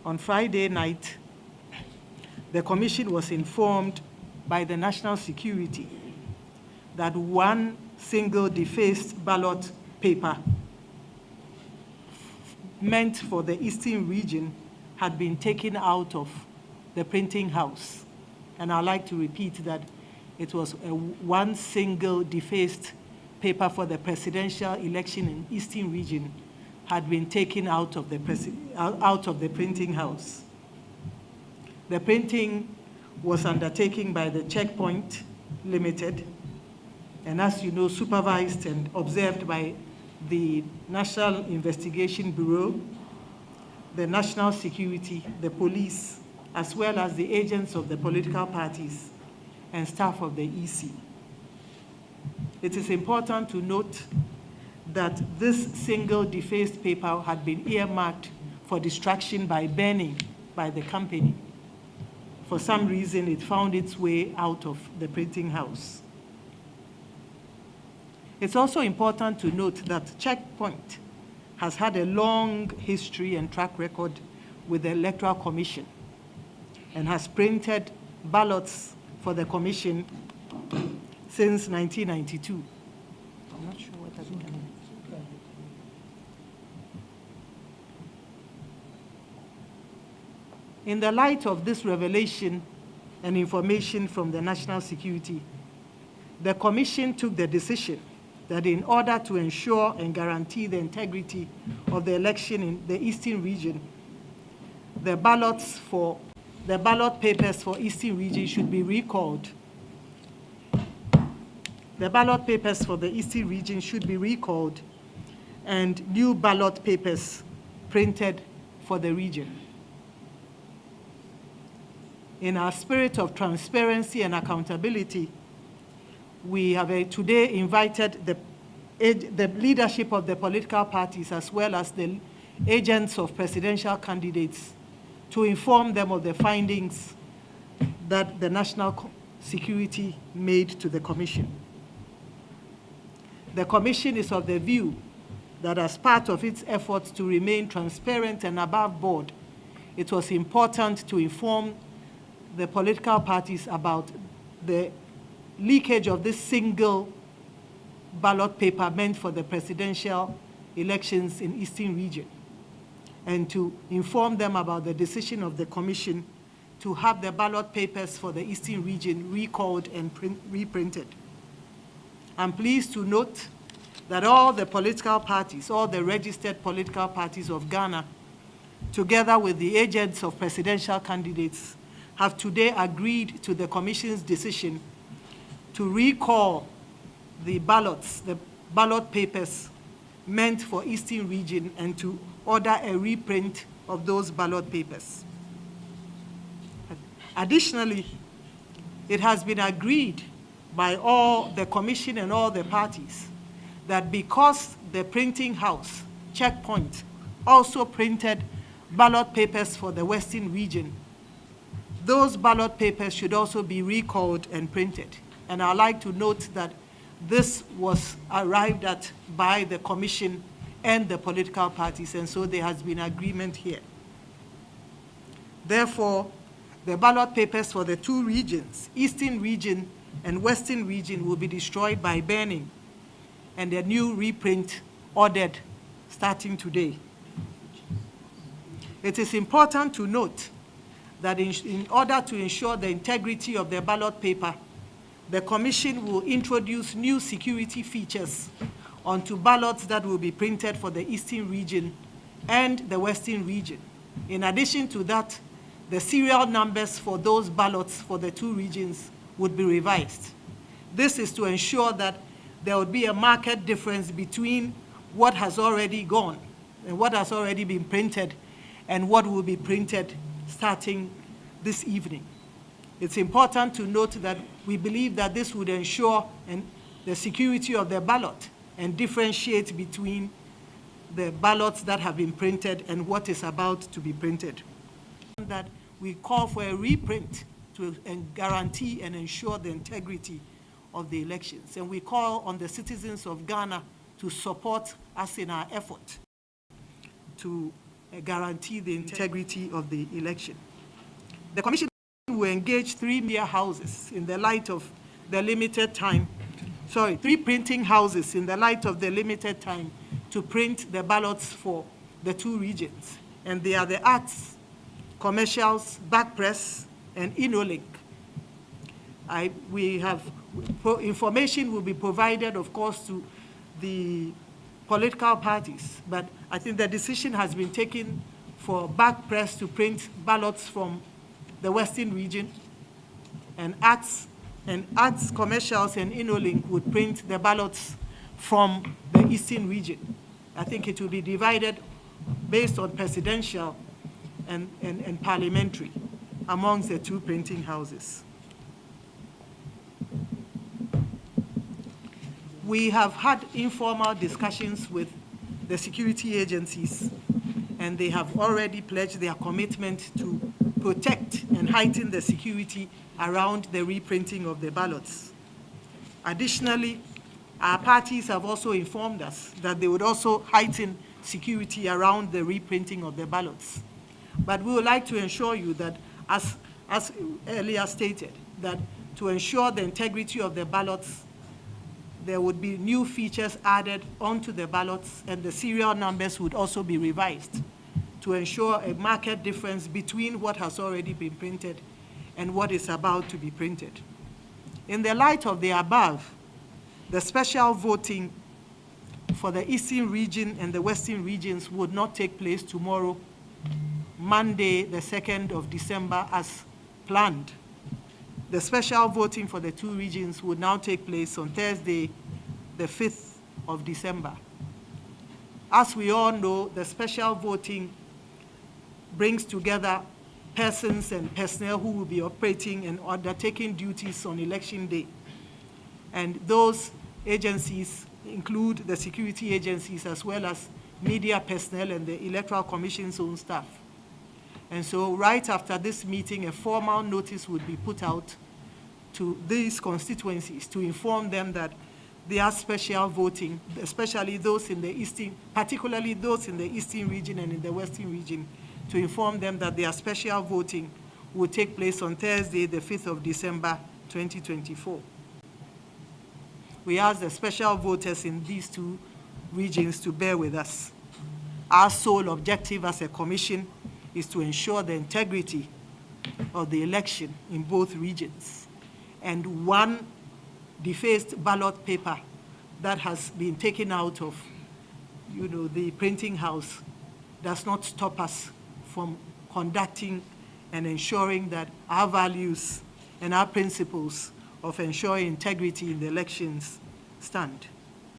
on Friday night, the Commission was informed by the National Security that one single defaced ballot paper meant for the Eastern region had been taken out of the printing house. And I'd like to repeat that it was one single defaced paper for the presidential election in Eastern region had been taken out of the printing house. The printing was undertaken by the Checkpoint Limited, and as you know, supervised and observed by the National Investigation Bureau, the National Security, the police, as well as the agents of the political parties and staff of the EC. It is important to note that this single defaced paper had been earmarked for destruction by burning by the company. For some reason, it found its way out of the printing house. It's also important to note that Checkpoint has had a long history and track record with the Electoral Commission and has printed ballots for the Commission since 1992. I'm not sure what has been. In the light of this revelation and information from the National Security, the Commission took the decision that in order to ensure and guarantee the integrity of the election in the Eastern region, the ballot papers for Eastern region should be recalled. The ballot papers for the Eastern region should be recalled and new ballot papers printed for the region. In our spirit of transparency and accountability, we have today invited the leadership of the political parties as well as the agents of presidential candidates to inform them of the findings that the National Security made to the Commission. The Commission is of the view that as part of its efforts to remain transparent and above board, it was important to inform the political parties about the leakage of this single ballot paper meant for the presidential elections in Eastern region, and to inform them about the decision of the Commission to have the ballot papers for the Eastern region recalled and reprinted. I'm pleased to note that all the political parties, all the registered political parties of Ghana, together with the agents of presidential candidates, have today agreed to the Commission's decision to recall the ballots, the ballot papers meant for Eastern region, and to order a reprint of those ballot papers. Additionally, it has been agreed by all the Commission and all the parties that because the printing house, Checkpoint, also printed ballot papers for the Western region, those ballot papers should also be recalled and printed. And I'd like to note that this was arrived at by the Commission and the political parties, and so there has been agreement here. Therefore, the ballot papers for the two regions, Eastern region and Western region, will be destroyed by burning, and a new reprint ordered starting today. It is important to note that in order to ensure the integrity of the ballot paper, the Commission will introduce new security features onto ballots that will be printed for the Eastern region and the Western region. In addition to that, the serial numbers for those ballots for the two regions would be revised. This is to ensure that there would be a marked difference between what has already gone and what has already been printed and what will be printed starting this evening. It's important to note that we believe that this would ensure the security of the ballot and differentiate between the ballots that have been printed and what is about to be printed. That we call for a reprint to guarantee and ensure the integrity of the elections. And we call on the citizens of Ghana to support us in our effort to guarantee the integrity of the election. The Commission will engage 3 media houses in the light of the limited time, 3 printing houses in the light of the limited time to print the ballots for the 2 regions. And they are the Arts, Commercials, Back Press, and InnoLink. Information will be provided, of course, to the political parties, but I think the decision has been taken for Back Press to print ballots from the Western region, and Arts, Commercials, and InnoLink would print the ballots from the Eastern region. I think it will be divided based on presidential and parliamentary amongst the 2 printing houses. We have had informal discussions with the security agencies, and they have already pledged their commitment to protect and heighten the security around the reprinting of the ballots. Additionally, our parties have also informed us that they would also heighten security around the reprinting of the ballots. But we would like to ensure you that, as earlier stated, that to ensure the integrity of the ballots, there would be new features added onto the ballots, and the serial numbers would also be revised to ensure a marked difference between what has already been printed and what is about to be printed. In the light of the above, the special voting for the Eastern region and the Western regions would not take place tomorrow, Monday, the 2nd of December, as planned. The special voting for the 2 regions would now take place on Thursday, the 5th of December. As we all know, the special voting brings together persons and personnel who will be operating and undertaking duties on election day. And those agencies include the security agencies as well as media personnel and the Electoral Commission's own staff. And so right after this meeting, a formal notice would be put out to these constituencies to inform them that their special voting, especially those in the Eastern, particularly those in the Eastern region and in the Western region, to inform them that their special voting will take place on Thursday, the 5th of December, 2024. We ask the special voters in these 2 regions to bear with us. Our sole objective as a commission is to ensure the integrity of the election in both regions. And one defaced ballot paper that has been taken out of, the printing house does not stop us from conducting and ensuring that our values and our principles of ensuring integrity in the elections stand.